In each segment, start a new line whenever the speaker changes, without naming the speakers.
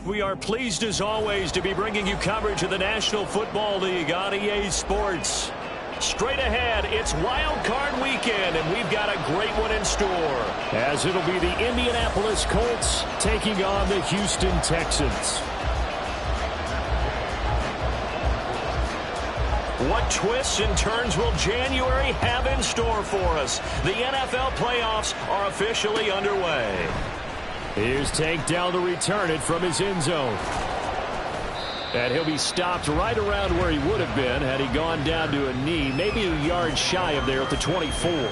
We are pleased as always to be bringing you coverage of the National Football League on EA Sports. Straight ahead, it's Wild Card Weekend, and we've got a great one in store, as it'll be the Indianapolis Colts taking on the Houston Texans. What twists and turns will January have in store for us? The NFL playoffs are officially underway. Here's Tank down to return it from his end zone. And he'll be stopped right around where he would have been had he gone down to a knee, maybe a yard shy of there at the 24.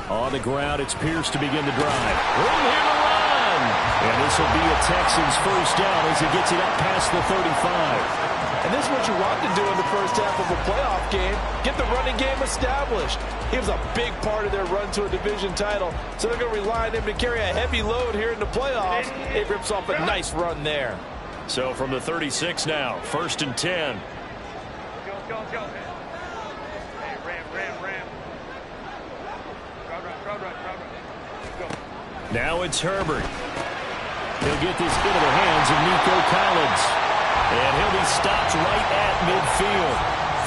On the ground, it's Pierce to begin the drive. Room here to run. And this will be a Texans first down as he gets it up past the 35.
And this is what you want to do in the first half of a playoff game. Get the running game established. He was a big part of their run to a division title. So they're going to rely on him to carry a heavy load here in the playoffs. It rips off a nice run there.
So from the 36 now, 1st and 10.
Go.
Now it's Herbert. He'll get this into the hands of Nico Collins. And he'll be stopped right at midfield.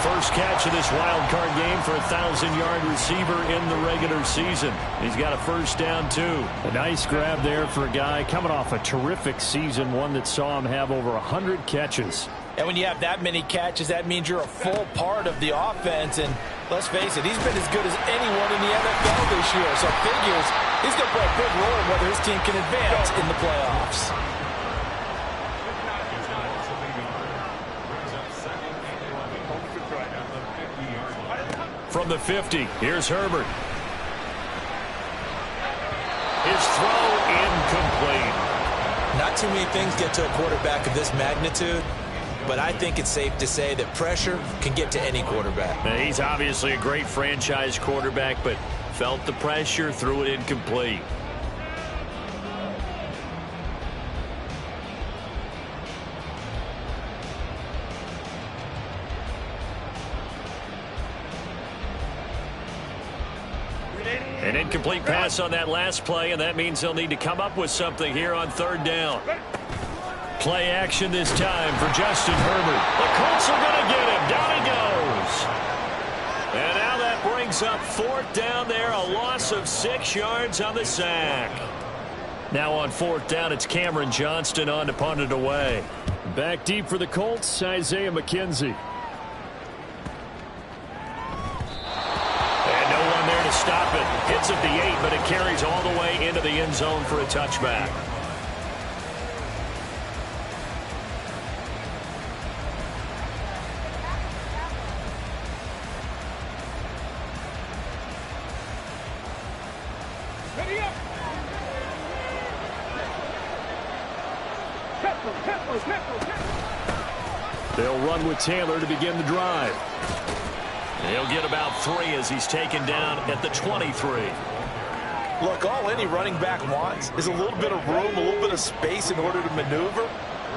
First catch of this wild card game for a 1,000-yard receiver in the regular season. He's got a first down, too. A nice grab there for a guy coming off a terrific season, one that saw him have over 100 catches.
And when you have that many catches, that means you're a full part of the offense. And let's face it, he's been as good as anyone in the NFL this year. So it figures he's going to play a big role in whether his team can advance in the playoffs.
From the 50, here's Herbert. His throw incomplete.
Not too many things get to a quarterback of this magnitude, but I think it's safe to say that pressure can get to any quarterback.
Now, he's obviously a great franchise quarterback, but felt the pressure, threw it incomplete. An incomplete pass on that last play, and that means they'll need to come up with something here on 3rd down. Play action this time for Justin Herbert. The Colts are going to get him. Down he goes. And now that brings up 4th down there, a loss of 6 yards on the sack. Now on 4th down, it's Cameron Johnston on to punt it away. Back deep for the Colts, Isaiah McKenzie. Stop it. Hits at the 8, but it carries all the way into the end zone for a touchback. They'll run with Taylor to begin the drive. He'll get about 3 as he's taken down at the 23.
Look, all any running back wants is a little bit of room, a little bit of space in order to maneuver.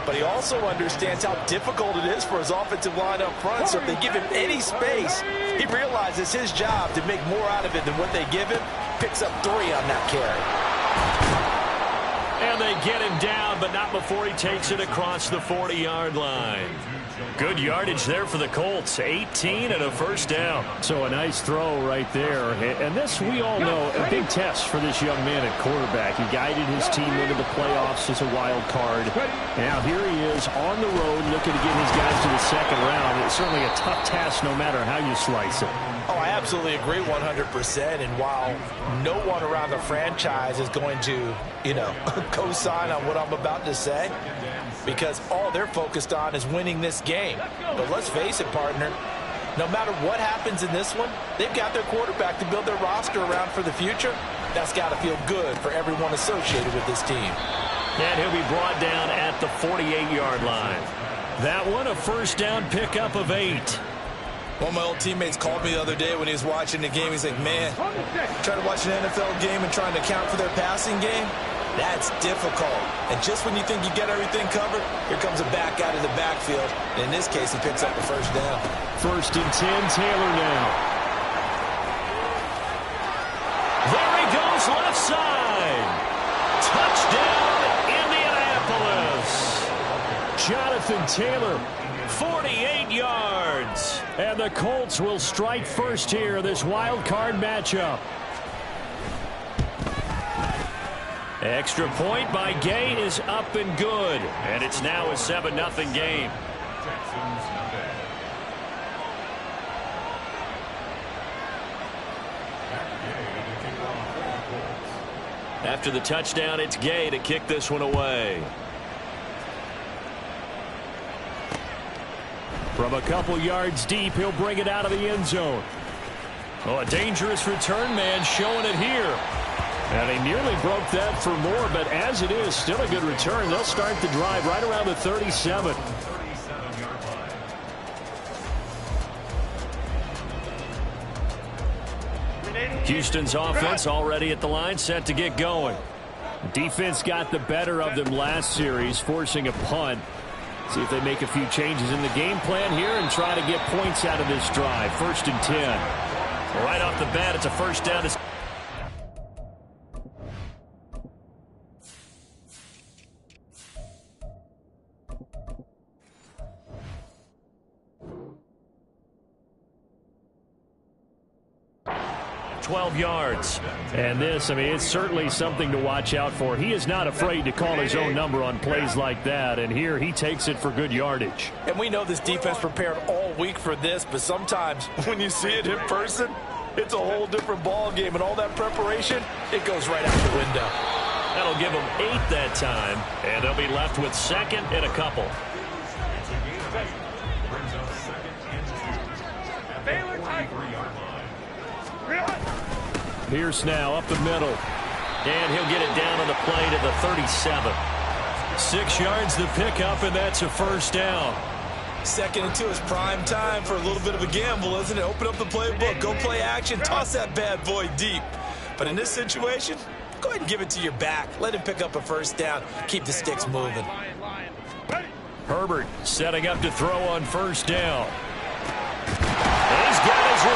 But he also understands how difficult it is for his offensive line up front. So if they give him any space, he realizes his job to make more out of it than what they give him. Picks up 3 on that carry.
And they get him down, but not before he takes it across the 40-yard line. Good yardage there for the Colts. 18 and a first down. So a nice throw right there. And this, we all know, a big test for this young man at quarterback. He guided his team into the playoffs as a wild card. Now here he is on the road looking to get his guys to the 2nd round. It's certainly a tough task no matter how you slice it.
Oh, I absolutely agree 100%. And while no one around the franchise is going to, co-sign on what I'm about to say, because all they're focused on is winning this game. But let's face it, partner, no matter what happens in this one, they've got their quarterback to build their roster around for the future. That's got to feel good for everyone associated with this team.
And he'll be brought down at the 48-yard line. That one, a first down pickup of 8.
One of my old teammates called me the other day when he was watching the game. He's like, man, trying to watch an NFL game and trying to account for their passing game, that's difficult. And just when you think you get everything covered, here comes a back out of the backfield. And in this case, he picks up the first down.
1st and 10, Taylor now. There he goes, left side. Touchdown, Indianapolis. Jonathan Taylor, 48 yards. And the Colts will strike first here, this wild card matchup. Extra point by Gay is up and good. And it's now a 7-0 game. After the touchdown, it's Gay to kick this one away. From a couple yards deep, he'll bring it out of the end zone. Oh, a dangerous return man showing it here. And he nearly broke that for more, but as it is, still a good return. They'll start the drive right around the 37. Houston's offense already at the line, set to get going. Defense got the better of them last series, forcing a punt. See if they make a few changes in the game plan here and try to get points out of this drive. 1st and 10. Right off the bat, it's a first down. 12 yards. And this, I mean, it's certainly something to watch out for. He is not afraid to call his own number on plays like that, and here he takes it for good yardage.
And we know this defense prepared all week for this, but sometimes when you see it in person, it's a whole different ball game, and all that preparation, it goes right out the window.
That'll give them 8 that time, and they'll be left with 2nd and a couple. Pierce now up the middle. And he'll get it down on the play to the 37. 6 yards the pickup, and that's a first down.
2nd and 2 is prime time for a little bit of a gamble, isn't it? Open up the playbook, go play action, toss that bad boy deep. But in this situation, go ahead and give it to your back. Let him pick up a first down. Keep the sticks moving.
Herbert setting up to throw on first down. He's got his he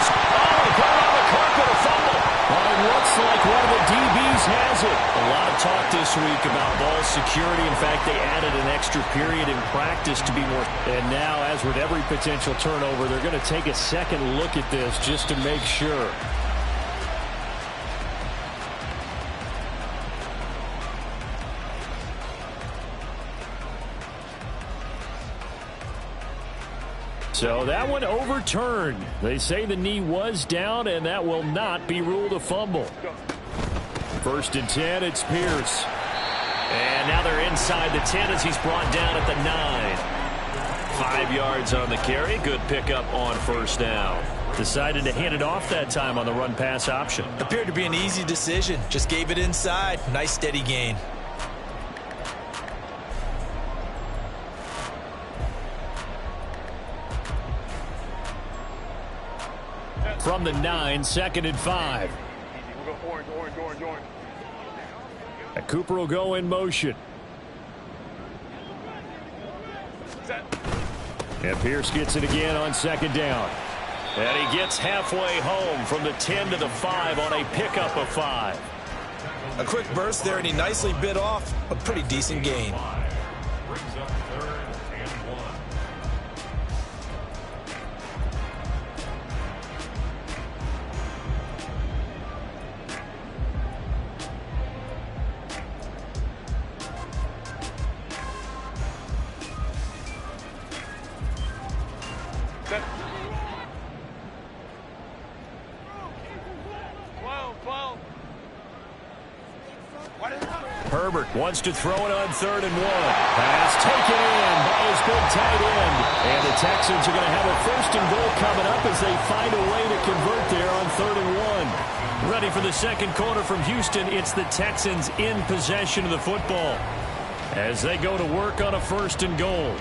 put on the carpet, a fumble. It looks like one of the DBs has it. A lot of talk this week about ball security. In fact, they added an extra period in practice to be more. And now, as with every potential turnover, they're going to take a second look at this just to make sure. So that one overturned. They say the knee was down, and that will not be ruled a fumble. 1st and 10, it's Pierce. And now they're inside the 10 as he's brought down at the 9. 5 yards on the carry. Good pickup on first down. Decided to hand it off that time on the run-pass option.
Appeared to be an easy decision. Just gave it inside. Nice steady gain.
From the 9, 2nd and 5.
We'll go orange.
And Cooper will go in motion.
Set.
And Pierce gets it again on 2nd down. And he gets halfway home from the 10 to the 5 on a pickup of 5.
A quick burst there, and he nicely bit off a pretty decent gain.
Herbert wants to throw it on 3rd and 1. Pass taken in by his big tight end. And the Texans are going to have a 1st and goal coming up as they find a way to convert there on 3rd and 1. Ready for the second quarter from Houston. It's the Texans in possession of the football as they go to work on a 1st and goal.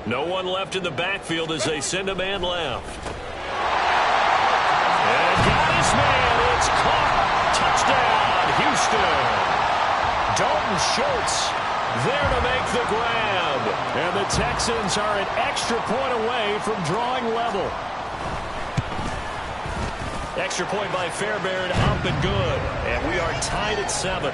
No one left in the backfield as they send a man left. And got his man. It's caught. Touchdown, Houston. Dalton Schultz there to make the grab. And the Texans are an extra point away from drawing level. Extra point by Fairbairn, up and good. And we are tied at 7.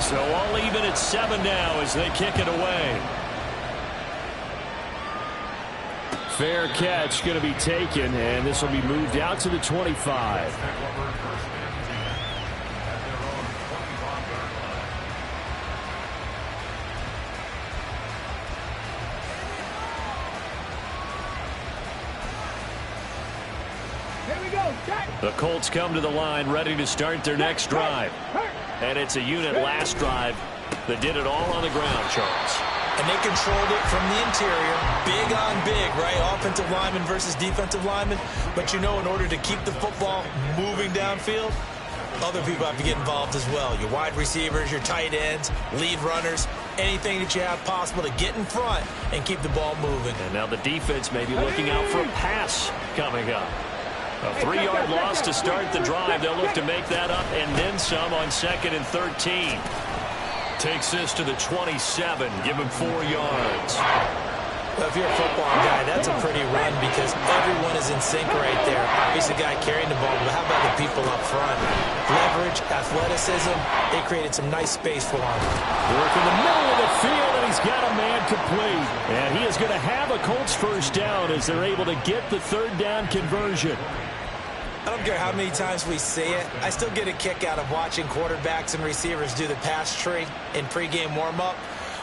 So all even at 7 now as they kick it away. Fair catch going to be taken, and this will be moved out to the 25. The Colts come to the line ready to start their next drive. And it's a unit last drive that did it all on the ground, Charles.
And they controlled it from the interior, big on big, right? Offensive lineman versus defensive lineman. But you know, in order to keep the football moving downfield, other people have to get involved as well. Your wide receivers, your tight ends, lead runners, anything that you have possible to get in front and keep the ball moving.
And now the defense may be looking out for a pass coming up. A 3-yard loss to start the drive. They'll look to make that up and then some on 2nd and 13. Takes this to the 27. Give him 4 yards.
Well, if you're a football guy, that's a pretty run because everyone is in sync right there. Obviously, the guy carrying the ball, but how about the people up front? Leverage, athleticism, they created some nice space for him.
Work in the middle of the field, and he's got a man complete. And he is going to have a Colts first down as they're able to get the 3rd down conversion.
I don't care how many times we see it. I still get a kick out of watching quarterbacks and receivers do the pass tree in pregame warm-up.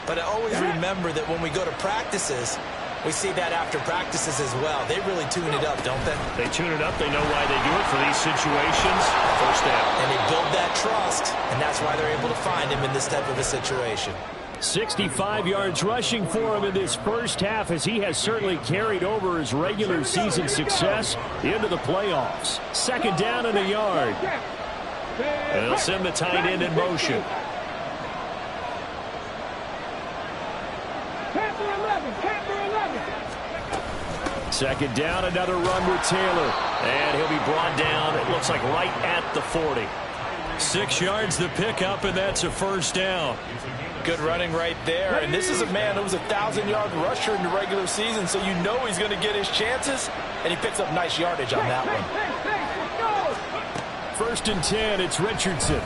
But I always remember that when we go to practices, we see that after practices as well. They really tune it up, don't they?
They tune it up. They know why they do it for these situations. First down.
And they build that trust, and that's why they're able to find him in this type of a situation.
65 yards rushing for him in this first half as he has certainly carried over his regular season success into the playoffs. 2nd down and a yard. And they'll send the tight end in motion. Second down, another run with Taylor. And he'll be brought down, it looks like right at the 40. 6 yards the pickup, and that's a first down.
Good running right there. And this is a man who was a 1,000-yard rusher in the regular season, so you know he's going to get his chances, and he picks up nice yardage on that one.
1st and 10, it's Richardson.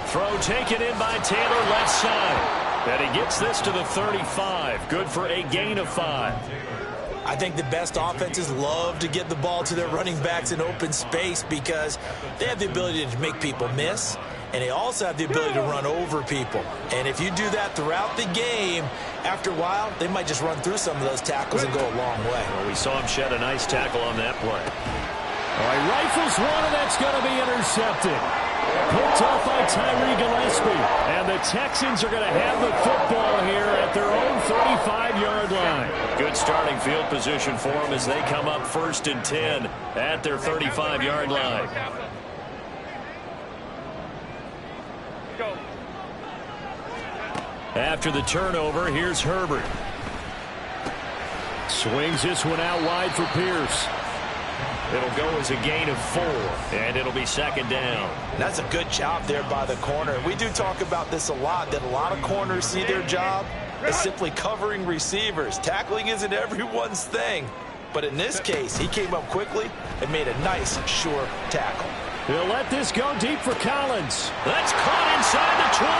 Throw taken in by Taylor, left side. And he gets this to the 35. Good for a gain of 5.
I think the best offenses love to get the ball to their running backs in open space because they have the ability to make people miss, and they also have the ability to run over people. And if you do that throughout the game, after a while, they might just run through some of those tackles and go a long way.
Well, we saw him shed a nice tackle on that play. All right, rifles one, and that's going to be intercepted. Picked off by Tyree Gillespie. And the Texans are going to have the football here at their own 35-yard line. Good starting field position for them as they come up 1st and 10 at their 35-yard line. After the turnover, here's Herbert. Swings this one out wide for Pierce. It'll go as a gain of 4, and it'll be 2nd down.
That's a good job there by the corner. We do talk about this a lot, that a lot of corners see their job as simply covering receivers. Tackling isn't everyone's thing. But in this case, he came up quickly and made a nice, sure tackle.
He'll let this go deep for Collins. That's caught inside the 20.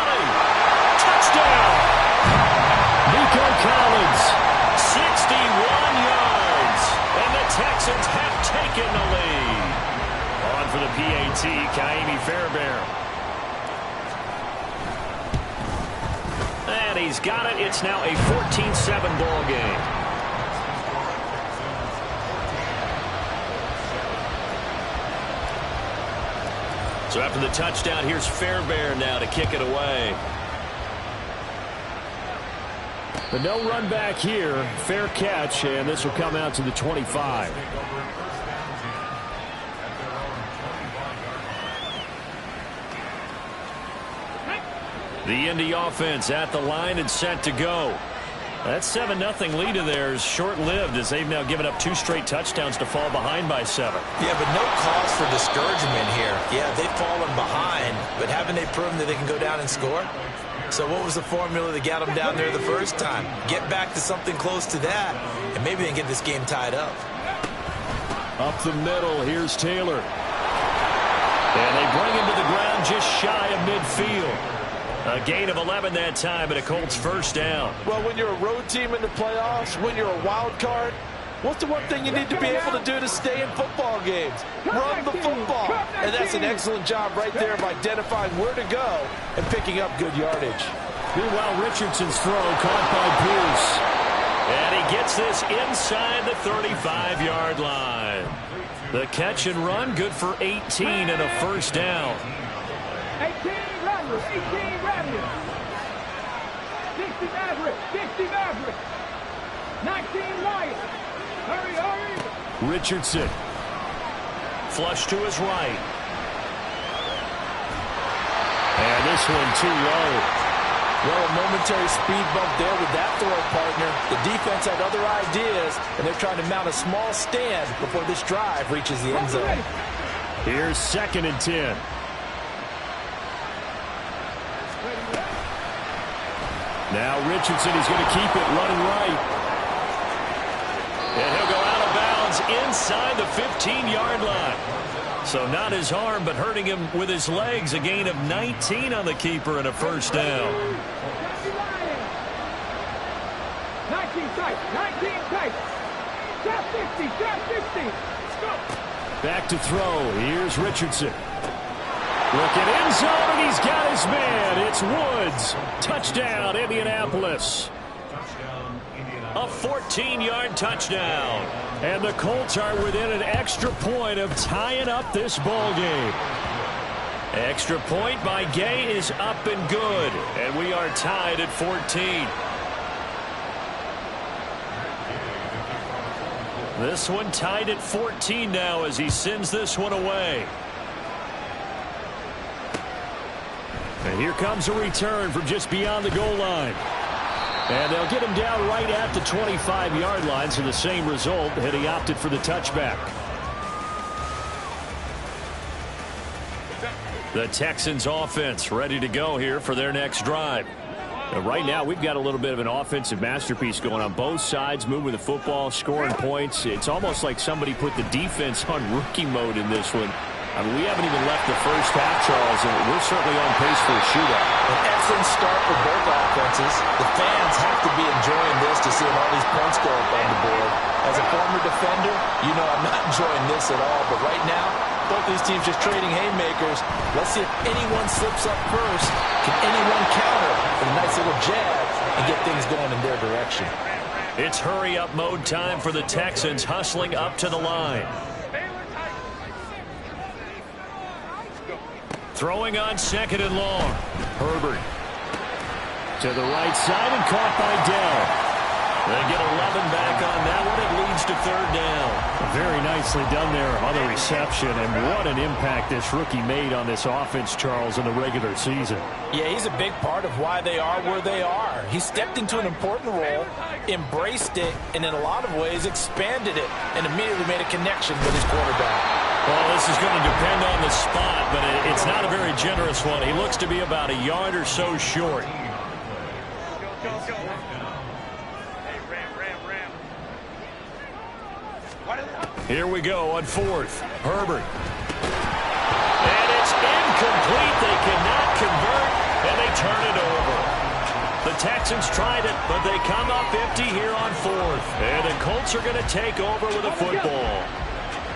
Touchdown! Nico Collins, 61 yards. And the Texans have taken the lead. On for the PAT, Kaimi Fairbairn. And he's got it. It's now a 14-7 ball game. So after the touchdown, here's Fairbairn now to kick it away. But no run back here. Fair catch, and this will come out to the 25. The Indy offense at the line and set to go. That 7-0 lead of theirs short-lived as they've now given up 2 straight touchdowns to fall behind by 7.
Yeah, but no cause for discouragement here. Yeah, they've fallen behind, but haven't they proven that they can go down and score? So what was the formula that got them down there the first time? Get back to something close to that, and maybe they can get this game tied up.
Up the middle, here's Taylor. And they bring him to the ground just shy of midfield. A gain of 11 that time, and a Colts first down.
Well, when you're a road team in the playoffs, when you're a wild card, what's the one thing you need to be able to do to stay in football games? Run the football. And that's an excellent job right there of identifying where to go and picking up good yardage.
Meanwhile, Richardson's throw caught by Bruce. And he gets this inside the 35-yard line. The catch and run, good for 18 and a first down.
18 Rabbit. 60 Maverick. 19 Wyatt. Hurry.
Richardson. Flush to his right. And this one too low.
Well, a momentary speed bump there with that throw, partner. The defense had other ideas, and they're trying to mount a small stand before this drive reaches the end zone.
Here's 2nd and 10. Now Richardson is going to keep it running right. And he'll go out of bounds inside the 15-yard line. So not his arm, but hurting him with his legs. A gain of 19 on the keeper and a first down.
19 tight. Shot 50.
Back to throw. Here's Richardson. Looking end zone, and he's got his man. It's Woods. Touchdown, Indianapolis. A 14-yard touchdown. And the Colts are within an extra point of tying up this ball game. Extra point by Gay is up and good. And we are tied at 14. This one tied at 14 now as he sends this one away. And here comes a return from just beyond the goal line. And they'll get him down right at the 25-yard line, so the same result, had he opted for the touchback. The Texans offense ready to go here for their next drive. And right now, we've got a little bit of an offensive masterpiece going on both sides, moving the football, scoring points. It's almost like somebody put the defense on rookie mode in this one. I mean, we haven't even left the first half, Charles, and we're certainly on pace for a shootout.
An excellent start for both offenses. The fans have to be enjoying this to see all these points go up on the board. As a former defender, you know I'm not enjoying this at all. But right now, both these teams just trading haymakers. Let's see if anyone slips up first. Can anyone counter with a nice little jab and get things going in their direction?
It's hurry-up mode time for the Texans, hustling up to the line. Throwing on 2nd and long. Herbert to the right side and caught by Dell. They get 11 back on that one. It leads to 3rd down. Very nicely done there on the reception. And what an impact this rookie made on this offense, Charles, in the regular season.
Yeah, he's a big part of why they are where they are. He stepped into an important role, embraced it, and in a lot of ways expanded it, and immediately made a connection with his quarterback.
Well, this is going to depend on the spot, but it's not a very generous one. He looks to be about a yard or so short.
Go. Hey, ram.
Here we go on 4th. Herbert. And it's incomplete. They cannot convert, and they turn it over. The Texans tried it, but they come up empty here on 4th. And the Colts are going to take over with a football.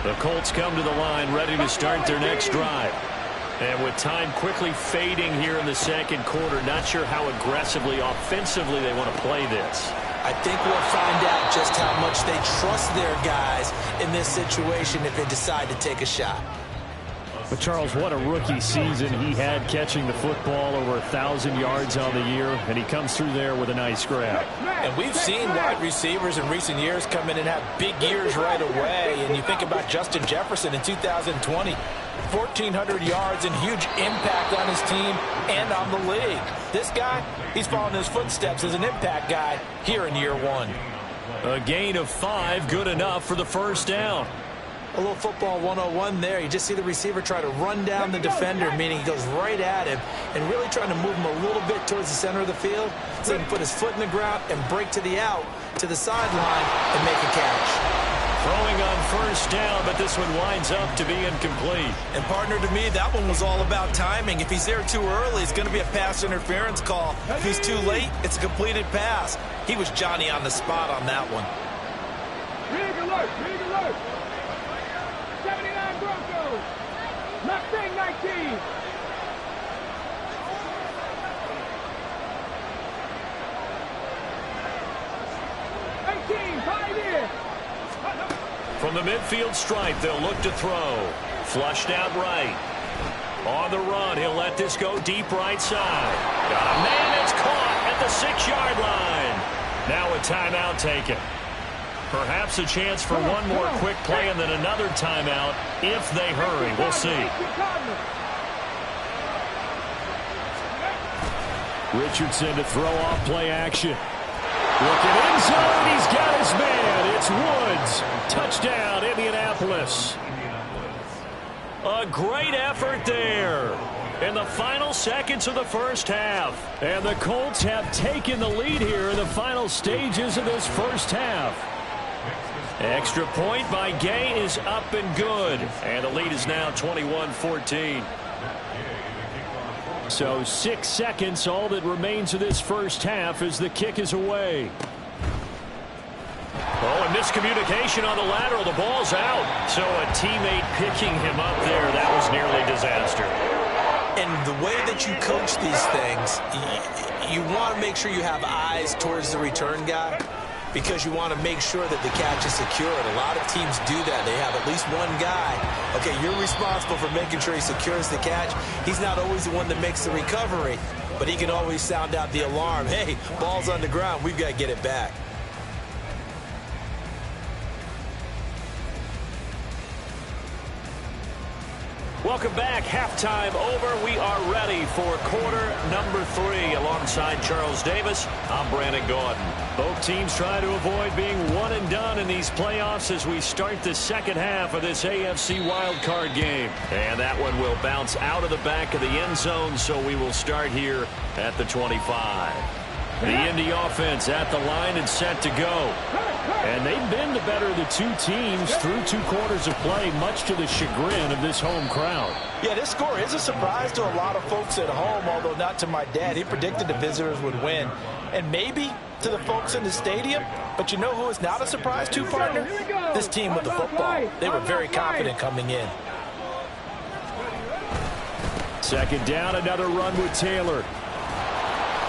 The Colts come to the line ready to start their next drive. And with time quickly fading here in the second quarter, not sure how aggressively, offensively they want to play this.
I think we'll find out just how much they trust their guys in this situation if they decide to take a shot.
But Charles, what a rookie season he had, catching the football over 1,000 yards on the year, and he comes through there with a nice grab.
And we've seen wide receivers in recent years come in and have big years right away. And you think about Justin Jefferson in 2020, 1,400 yards and huge impact on his team and on the league. This guy, he's following his footsteps as an impact guy here in year one.
A gain of 5, good enough for the first down.
A little football 101 there. You just see the receiver try to run down the defender, meaning he goes right at him and really trying to move him a little bit towards the center of the field so he can put his foot in the ground and break to the out, to the sideline, and make a catch.
Throwing on first down, but this one winds up to be incomplete.
And partner, to me, that one was all about timing. If he's there too early, it's going to be a pass interference call. If he's too late, it's a completed pass. He was Johnny on the spot on that one.
Big alert, big alert. 79 Broncos. Mustang 19.
From the midfield stripe, they'll look to throw. Flushed out right. On the run, he'll let this go deep right side. Got a man, it's caught at the 6-yard line. Now a timeout taken. Perhaps a chance for one more quick play and then another timeout if they hurry. We'll see. Richardson to throw off play action. Looking in zone, he's got his man. It's Woods. Touchdown, Indianapolis. A great effort there in the final seconds of the first half. And the Colts have taken the lead here in the final stages of this first half. Extra point by Gay is up and good. And the lead is now 21-14. So 6 seconds, all that remains of this first half as the kick is away. Oh, and miscommunication on the lateral. The ball's out. So a teammate picking him up there. That was nearly disaster.
And the way that you coach these things, you want to make sure you have eyes towards the return guy because you want to make sure that the catch is secured. A lot of teams do that. They have at least one guy. Okay, you're responsible for making sure he secures the catch. He's not always the one that makes the recovery, but he can always sound out the alarm. Hey, ball's on the ground. We've got to get it back.
Welcome back. Halftime over. We are ready for quarter number 3. Alongside Charles Davis, I'm Brandon Gordon. Both teams try to avoid being one and done in these playoffs as we start the second half of this AFC wildcard game. And that one will bounce out of the back of the end zone, so we will start here at the 25. The Indy offense at the line and set to go. And they've been the better of the two teams through 2 quarters of play, much to the chagrin of this home crowd.
Yeah, this score is a surprise to a lot of folks at home, although not to my dad. He predicted the visitors would win. And maybe to the folks in the stadium, but you know who is not a surprise to, partner? This team with the football. They were very confident coming in.
Second down, another run with Taylor.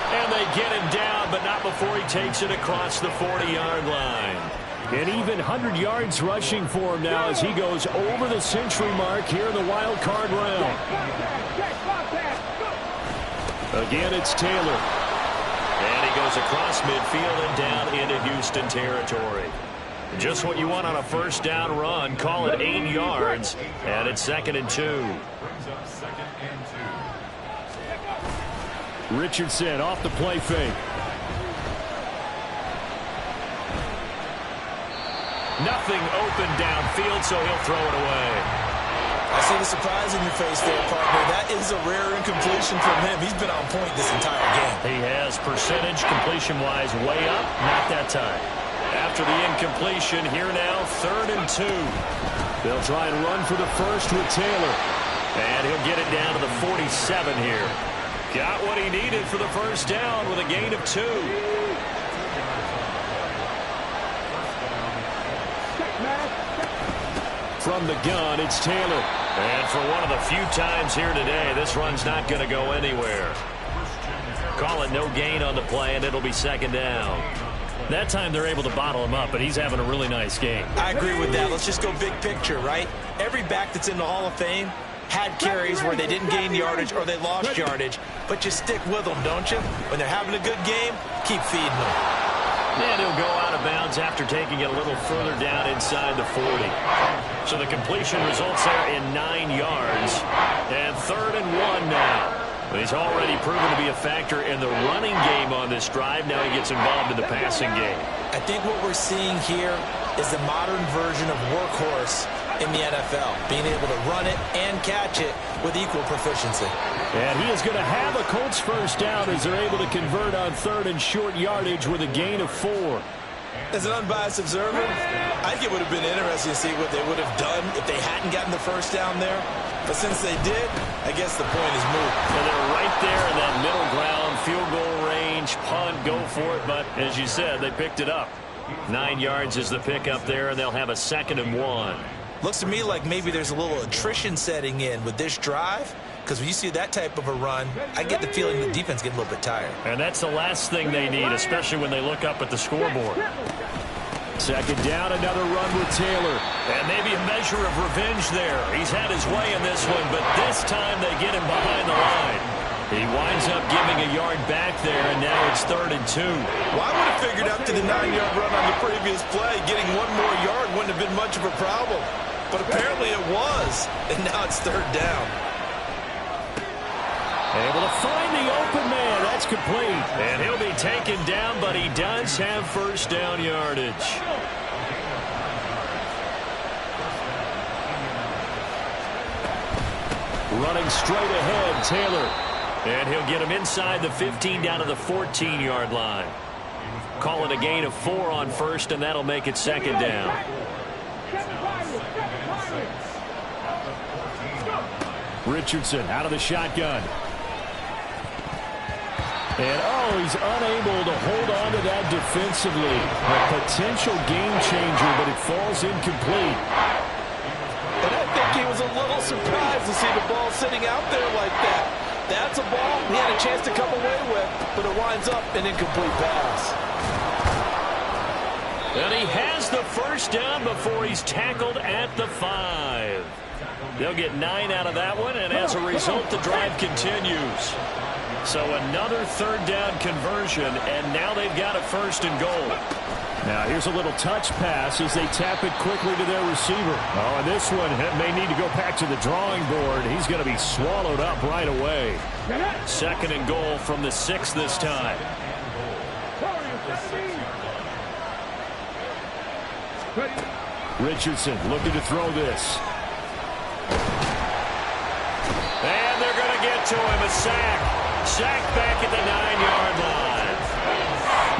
And they get him down, but not before he takes it across the 40-yard line. And even 100 yards rushing for him now as he goes over the century mark here in the wild card round. Again, it's Taylor. And he goes across midfield and down into Houston territory. Just what you want on a first down run. Call it 8 yards, and it's 2nd and 2. Richardson off the play fake. Nothing open downfield, so he'll throw it away.
I see the surprise in your face there, partner. That is a rare incompletion from him. He's been on point this entire game.
He has percentage completion-wise way up. Not that time. After the incompletion, here now, 3rd and 2. They'll try and run for the first with Taylor. And he'll get it down to the 47 here. Got what he needed for the first down with a gain of 2. From the gun, it's Taylor. And for one of the few times here today, this run's not going to go anywhere. Call it no gain on the play, and it'll be 2nd down. That time they're able to bottle him up, but he's having a really nice game.
I agree with that. Let's just go big picture, right? Every back that's in the Hall of Fame,
had carries where they didn't gain yardage or they lost yardage, but you stick with them, don't you? When they're having a good game, keep feeding them.
And he'll go out of bounds after taking it a little further down inside the 40. So the completion results there in 9 yards. And 3rd and 1 now. He's already proven to be a factor in the running game on this drive. Now he gets involved in the passing game.
I think what we're seeing here is the modern version of workhorse in the NFL, being able to run it and catch it with equal proficiency.
And he is going to have a Colts first down as they're able to convert on 3rd and short yardage with a gain of 4.
As an unbiased observer, I think it would have been interesting to see what they would have done if they hadn't gotten the first down there. But since they did, I guess the point is moot.
And they're right there in that middle ground, field goal range, punt, go for it. But as you said, they picked it up. 9 yards is the pickup there, and they'll have a 2nd and 1.
Looks to me like maybe there's a little attrition setting in with this drive, because when you see that type of a run, I get the feeling the defense get a little bit tired.
And that's the last thing they need, especially when they look up at the scoreboard. 2nd down, another run with Taylor. And maybe a measure of revenge there. He's had his way in this one, but this time they get him behind the line. He winds up giving a yard back there, and now it's 3rd and 2.
Well, I would have figured after the 9-yard run on the previous play, getting 1 more yard wouldn't have been much of a problem. But apparently it was, and now it's 3rd down.
Able to find the open man. That's complete. And he'll be taken down, but he does have first down yardage. Running straight ahead, Taylor. And he'll get him inside the 15 down to the 14-yard line. Call it a gain of 4 on 1st, and that'll make it 2nd down. Richardson out of the shotgun. And, he's unable to hold on to that defensively. A potential game changer, but it falls incomplete.
And I think he was a little surprised to see the ball sitting out there like that. That's a ball he had a chance to come away with, but it winds up an incomplete pass.
And he has the first down before he's tackled at the 5. They'll get 9 out of that one, and as a result, the drive continues. So another 3rd down conversion, and now they've got a 1st and goal. Now here's a little touch pass as they tap it quickly to their receiver. And this one may need to go back to the drawing board. He's going to be swallowed up right away. 2nd and goal from the 6 this time. Richardson looking to throw this. And they're going to get to him. A sack. Sack back at the 9-yard line.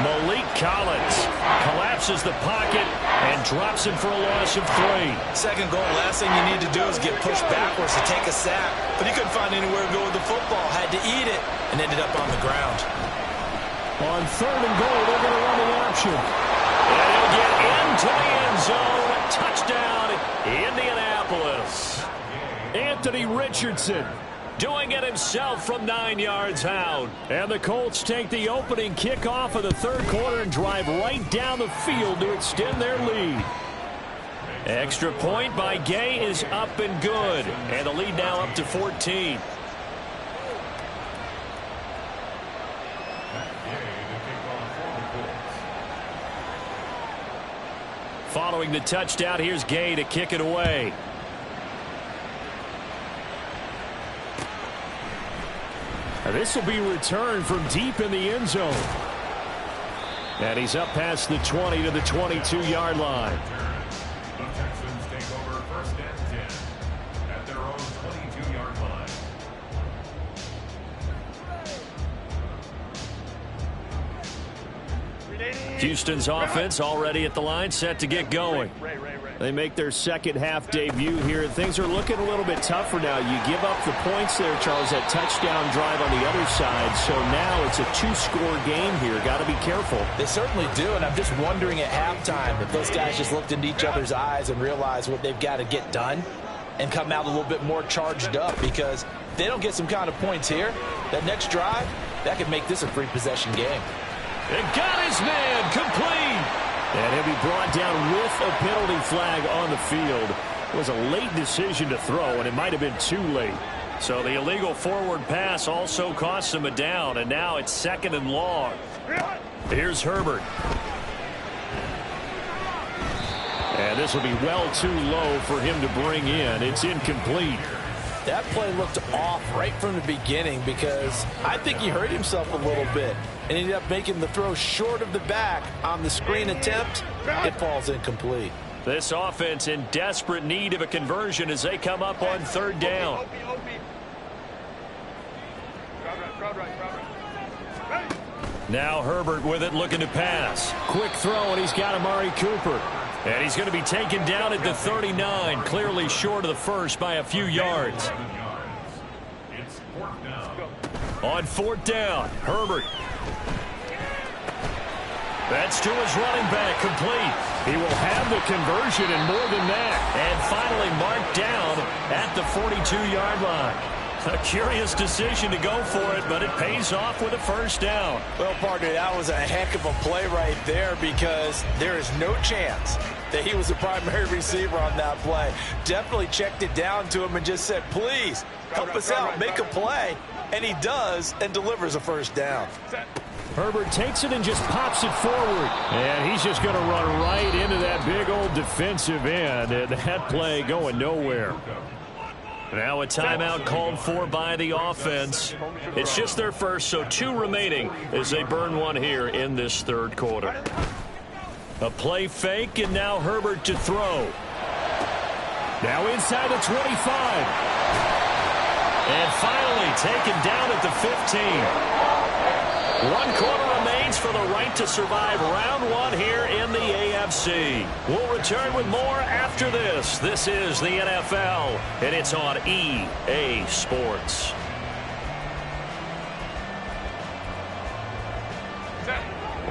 Malik Collins collapses the pocket and drops him for a loss of 3.
2nd goal, last thing you need to do is get pushed backwards to take a sack. But he couldn't find anywhere to go with the football. Had to eat it and ended up on the ground.
On 3rd and goal, they're going to run the option. And he'll get into the end zone. Touchdown, Indianapolis. Anthony Richardson doing it himself from 9 yards out. And the Colts take the opening kickoff of the 3rd quarter and drive right down the field to extend their lead. Extra point by Gay is up and good. And the lead now up to 14. Following the touchdown, here's Gay to kick it away. This will be returned from deep in the end zone. And he's up past the 20 to the 22-yard line.
The Texans take over 1st and 10 at their own 22-yard line.
Houston's offense already at the line, set to get going. They make their second half debut here. Things are looking a little bit tougher now. You give up the points there, Charles, that touchdown drive on the other side. So now it's a 2-score game here. Got to be careful.
They certainly do, and I'm just wondering at halftime if those guys just looked into each other's eyes and realized what they've got to get done and come out a little bit more charged up, because if they don't get some kind of points here, that next drive, that could make this a free possession game.
And got his man complete. And he'll be brought down with a penalty flag on the field. It was a late decision to throw, and it might have been too late. So the illegal forward pass also cost him a down, and now it's 2nd and long. Here's Herbert. And this will be well too low for him to bring in. It's incomplete.
That play looked off right from the beginning because I think he hurt himself a little bit and ended up making the throw short of the back on the screen attempt. It falls incomplete.
This offense in desperate need of a conversion as they come up on 3rd down. Now Herbert with it, looking to pass. Quick throw, and he's got Amari Cooper. And he's going to be taken down at the 39, clearly short of the first by a few yards.
It's 4th down.
On 4th down, Herbert. That's to his running back, complete. He will have the conversion and more than that. And finally marked down at the 42-yard line. A curious decision to go for it, but it pays off with a 1st down.
Well, partner, that was a heck of a play right there because there is no chance that he was the primary receiver on that play. Definitely checked it down to him and just said, please, help us out, make a play. And he does and delivers a 1st down.
Herbert takes it and just pops it forward. And he's just going to run right into that big old defensive end. And that play going nowhere. Now a timeout called for by the offense. It's just their first, so 2 remaining as they burn one here in this 3rd quarter. A play fake, and now Herbert to throw. Now inside the 25. And finally taken down at the 15. 1 quarter remains for the right to survive round 1 here in the AFC. We'll return with more after this. This is the NFL, and it's on EA Sports.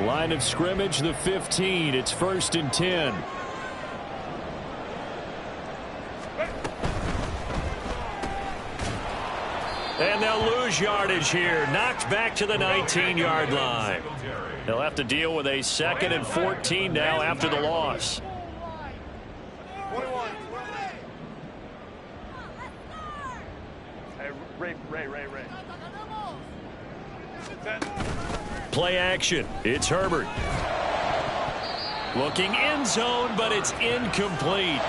Line of scrimmage, the 15. It's 1st and 10. And they'll lose yardage here. Knocked back to the 19-yard line. They'll have to deal with a 2nd and 14 now after the loss.
Ray.
Play action. It's Herbert. Looking end zone, but it's incomplete.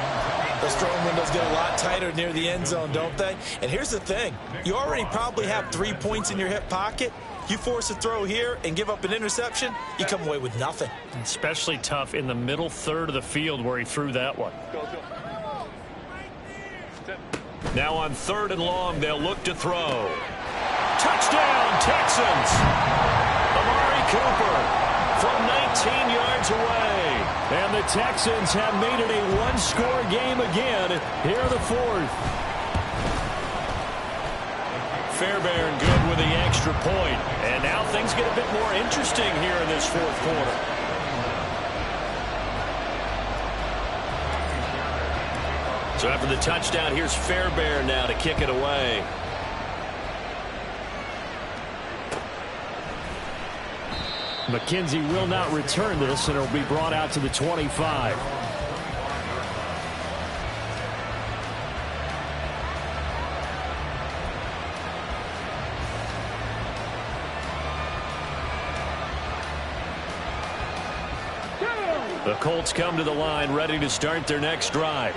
Those throwing windows get a lot tighter near the end zone, don't they? And here's the thing. You already probably have 3 points in your hip pocket. You force a throw here and give up an interception, you come away with nothing.
Especially tough in the middle 3rd of the field where he threw that one. Now on 3rd and long, they'll look to throw. Touchdown, Texans! Amari Cooper from 19 yards away. And the Texans have made it a 1-score game again here in the 4th. Fairbairn good with the extra point. And now things get a bit more interesting here in this 4th quarter. So after the touchdown, here's Fairbairn now to kick it away. McKenzie will not return this, and it'll be brought out to the 25. The Colts come to the line ready to start their next drive.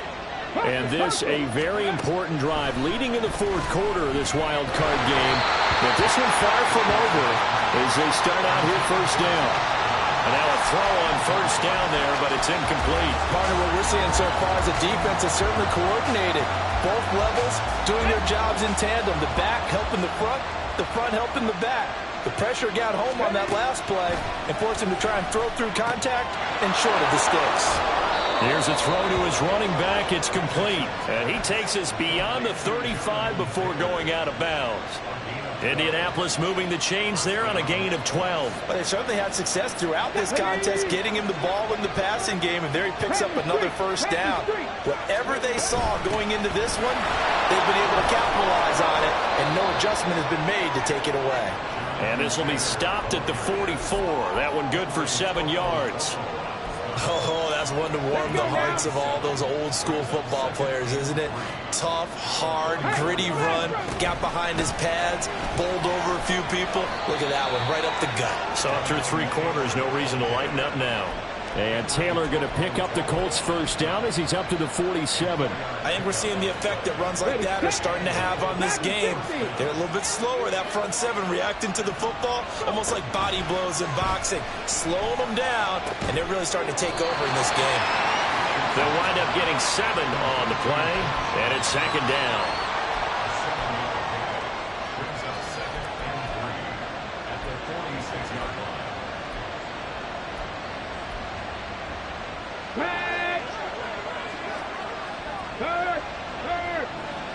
And this a very important drive leading in the 4th quarter of this wild card game. But this one far from over as they start out here 1st down. And now a throw on 1st down there, but it's incomplete.
Partner, what we're seeing so far is the defense is certainly coordinated. Both levels doing their jobs in tandem. The back helping the front helping the back. The pressure got home on that last play and forced him to try and throw through contact and short of the sticks.
Here's a throw to his running back. It's complete. And he takes us beyond the 35 before going out of bounds. Indianapolis moving the chains there on a gain of 12.
But they certainly had success throughout this contest, getting him the ball in the passing game, and there he picks up another 1st down. Whatever they saw going into this one, they've been able to capitalize on it, and no adjustment has been made to take it away.
And this will be stopped at the 44. That one good for 7 yards.
Oh, that's one to warm the hearts of all those old school football players, isn't it? Tough, hard, gritty run, got behind his pads, bowled over a few people. Look at that one, right up the gut.
Saw through 3 quarters, no reason to lighten up now. And Taylor going to pick up the Colts first down as he's up to the 47.
I think we're seeing the effect that runs like that are starting to have on this game. They're a little bit slower, that front 7 reacting to the football, almost like body blows in boxing, slowing them down, and they're really starting to take over in this game.
They'll wind up getting 7 on the play, and it's 2nd down.
Brings up 2nd and 3 at the 46-yard line.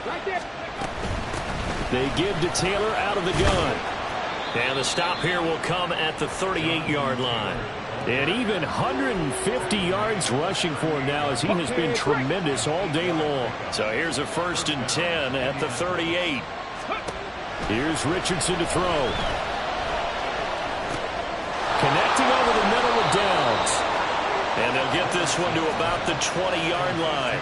Right there.
They give to Taylor out of the gun. And the stop here will come at the 38-yard line. And even 150 yards rushing for him now as he has been tremendous all day long. So here's a 1st and 10 at the 38. Here's Richardson to throw. Connecting over the middle with Downs. And they'll get this one to about the 20-yard line.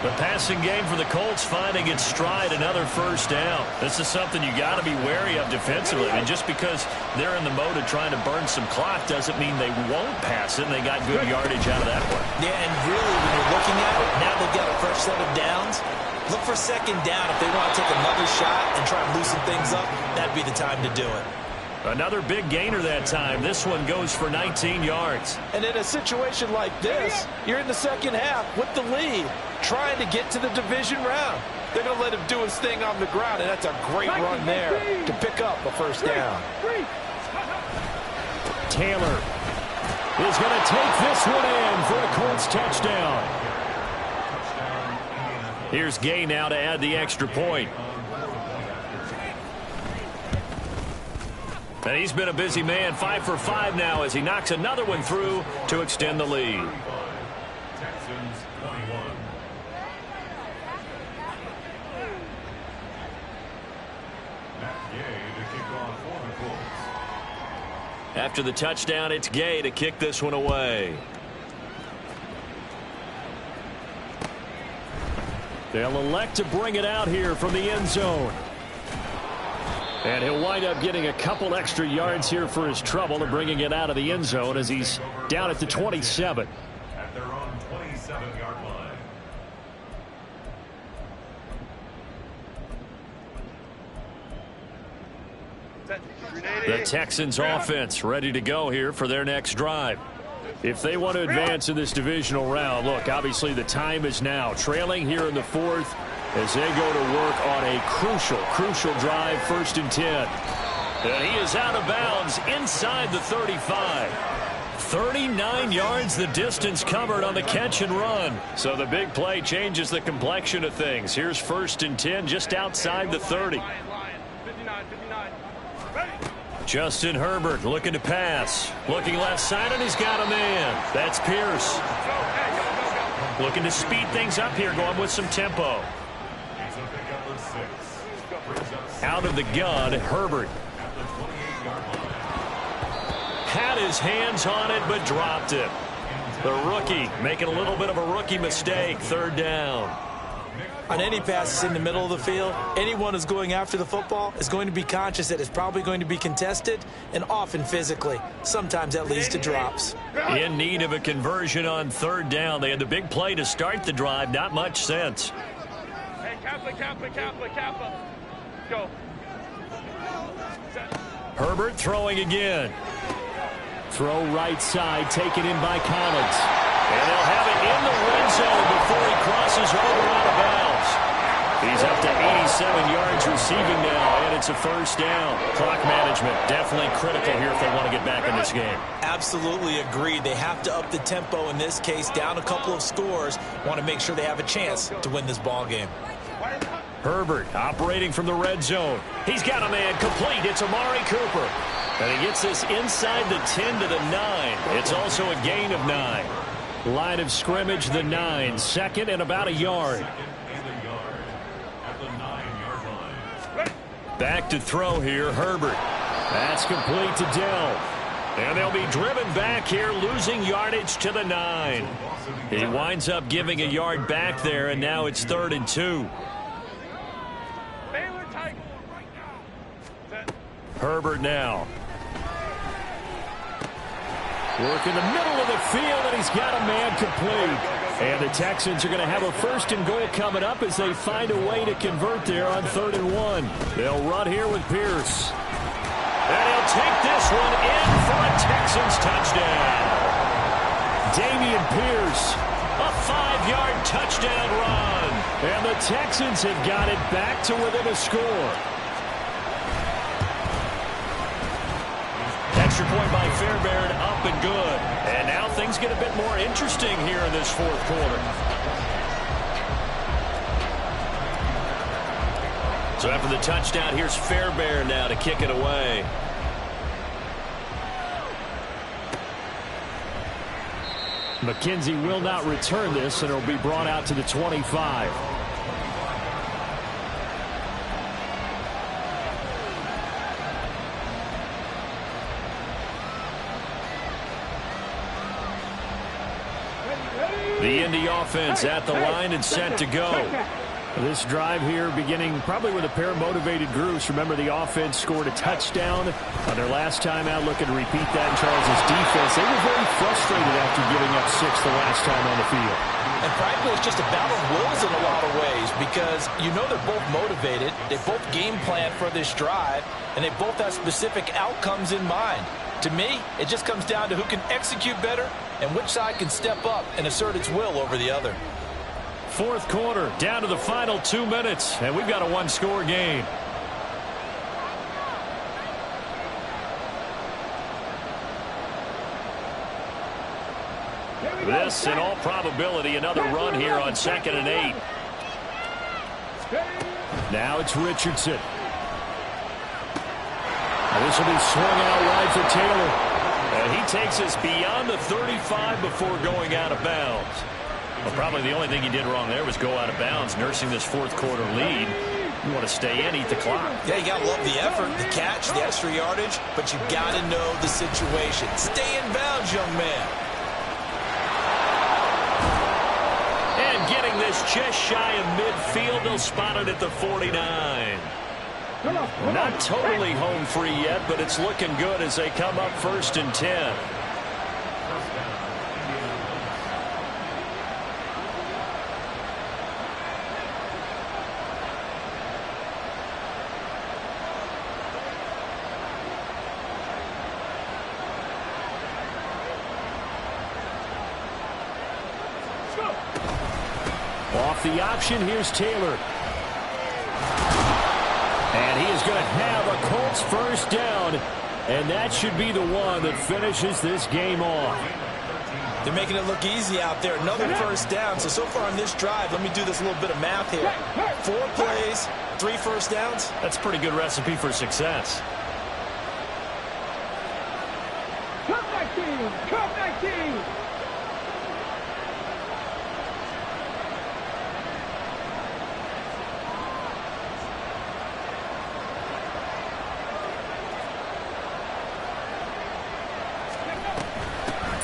The passing game for the Colts finding its stride, another 1st down. This is something you got to be wary of defensively. And just because they're in the mode of trying to burn some clock doesn't mean they won't pass it. And they got good yardage out of that one.
Yeah, and really, when you're looking at it, now they've got a fresh set of downs. Look for 2nd down. If they want to take another shot and try and loosen things up, that'd be the time to do it.
Another big gainer that time. This one goes for 19 yards.
And in a situation like this, you're in the 2nd half with the lead, trying to get to the division round. They're going to let him do his thing on the ground, and that's a great run there to pick up a 1st down.
Taylor is going to take this one in for a Colts touchdown. Here's Gay now to add the extra point. And he's been a busy man, 5 for 5 now as he knocks another one through to extend the lead.
Texans 21. Matt Gay to kick off for the Colts.
After the touchdown, it's Gay to kick this one away. They'll elect to bring it out here from the end zone. And he'll wind up getting a couple extra yards here for his trouble and bringing it out of the end zone as he's down at the 27.
At their own 27-yard line.
The Texans offense ready to go here for their next drive. If they want to advance in this divisional round, look, obviously the time is now. Trailing here in the 4th as they go to work on a crucial drive, 1st and 10. And he is out of bounds inside the 35. 39 yards the distance covered on the catch and run. So the big play changes the complexion of things. Here's 1st and 10 just outside the 30. Justin Herbert looking to pass. Looking left side, and he's got a man. That's Pierce. Looking to speed things up here, going with some tempo. Out of the gun, Herbert. Had his hands on it, but dropped it. The rookie making a little bit of a rookie mistake. 3rd down.
On any passes in the middle of the field, anyone who's going after the football is going to be conscious that it's probably going to be contested and often physically. Sometimes that leads to drops.
In need of a conversion on 3rd down. They had the big play to start the drive. Not much sense.
Hey, Kaplan. Go.
Herbert throwing again. Throw right side, taken in by Collins. And they'll have it in the red zone before he crosses over out of bounds. He's up to 87 yards receiving now, and it's a 1st down. Clock management definitely critical here if they want to get back in this game.
Absolutely agreed. They have to up the tempo in this case, down a couple of scores. Want to make sure they have a chance to win this ball game.
Herbert operating from the red zone. He's got a man complete. It's Amari Cooper. And he gets this inside the 10 to the 9. It's also a gain of 9. Line of scrimmage, the 9. 2nd and about a yard. Back to throw here, Herbert. That's complete to Dell. And they'll be driven back here, losing yardage to the 9. He winds up giving a yard back there, and now it's 3rd and 2. Herbert now. Work in the middle of the field, and he's got a man complete. And the Texans are going to have a 1st and goal coming up as they find a way to convert there on 3rd and 1. They'll run here with Pierce. And he'll take this one in for a Texans touchdown. Dameon Pierce, a 5-yard touchdown run. And the Texans have got it back to within a score. Extra point by Fairbairn, up and good. And now things get a bit more interesting here in this 4th quarter. So after the touchdown, here's Fairbairn now to kick it away. McKenzie will not return this, and it'll be brought out to the 25. The Indy offense at the line and set to go. This drive here beginning probably with a pair of motivated groups. Remember, the offense scored a touchdown on their last time out. Looking to repeat that in Charles' defense. They were very frustrated after giving up 6 the last time on the field.
And frankly, it's just a battle of wills in a lot of ways because you know they're both motivated. They both game plan for this drive, and they both have specific outcomes in mind. To me, it just comes down to who can execute better and which side can step up and assert its will over the other.
4th quarter, down to the final 2 minutes, and we've got a 1-score game. This, in all probability, another run here on 2nd and 8. Now it's Richardson. This will be swung out wide for Taylor. And he takes us beyond the 35 before going out of bounds. Well, probably the only thing he did wrong there was go out of bounds, nursing this 4th quarter lead. You want to stay in, eat the clock.
Yeah, you got to love the effort, the catch, the extra yardage, but you got to know the situation. Stay in bounds, young man.
And getting this just shy of midfield, they'll spot it at the 49. Not totally home free yet, but it's looking good as they come up 1st and 10. Off the option, here's Taylor. And he is going to have a Colts 1st down, and that should be the one that finishes this game off.
They're making it look easy out there. Another 1st down. So far on this drive, let me do this little bit of math here. 4 plays, 3 1st downs.
That's a pretty good recipe for success.
Come back, team! Come back, team!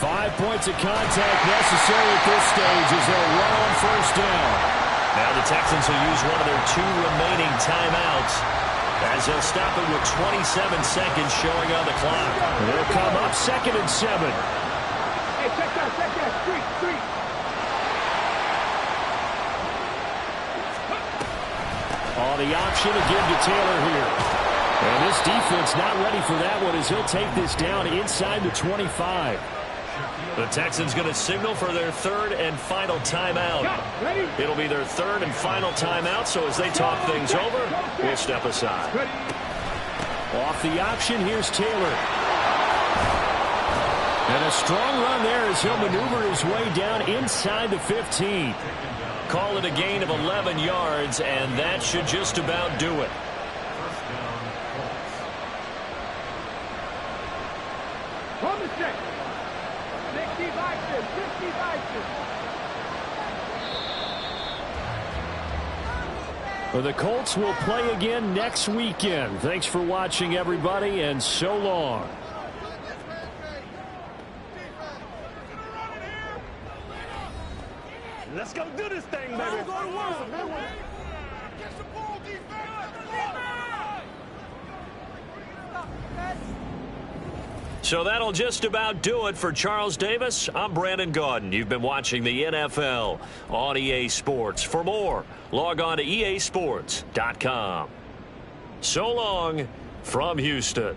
5 points of contact necessary at this stage as they'll run on 1st down. Now the Texans will use one of their 2 remaining timeouts as they'll stop it with 27 seconds showing on the clock. They'll come up 2nd and 7.
Hey, check that, street.
On the option again to Taylor here. And this defense not ready for that one as he'll take this down inside the 25. The Texans going to signal for their 3rd and final timeout. It'll be their 3rd and final timeout, so as they talk things over, we'll step aside. Off the option, here's Taylor. And a strong run there as he'll maneuver his way down inside the 15. Call it a gain of 11 yards, and that should just about do it. Well, the Colts will play again next weekend. Thanks for watching, everybody, and so long.
Let's go do this thing, baby. Go to work, man.
Get the ball, defense!
So that'll just about do it for Charles Davis. I'm Brandon Gaudin. You've been watching the NFL on EA Sports. For more, log on to easports.com. So long from Houston.